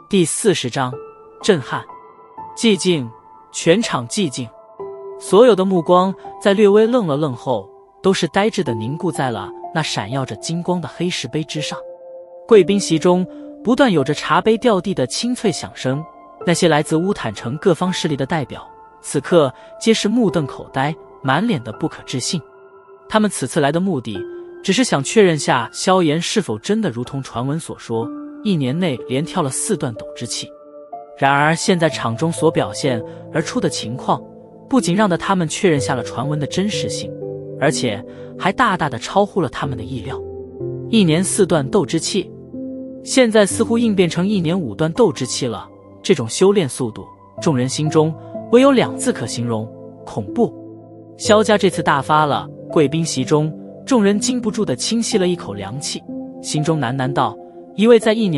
第40章，震撼。寂静，全场寂静。所有的目光在略微愣了愣后，都是呆滞地凝固在了那闪耀着金光的黑石碑之上。贵宾席中不断有着茶杯掉地的清脆响声，那些来自乌坦城各方势力的代表，此刻皆是目瞪口呆，满脸的不可置信。他们此次来的目的，只是想确认下萧炎是否真的如同传闻所说，1年内连跳了4段斗之气。然而现在场中所表现而出的情况，不仅让他们确认下了传闻的真实性，而且还大大的超乎了他们的意料。1年4段斗之气，现在似乎应变成1年5段斗之气了。这种修炼速度，众人心中唯有2字可形容：恐怖。萧家这次大发了。贵宾席中，众人禁不住地轻吸了一口凉气，心中喃喃道：一位在1年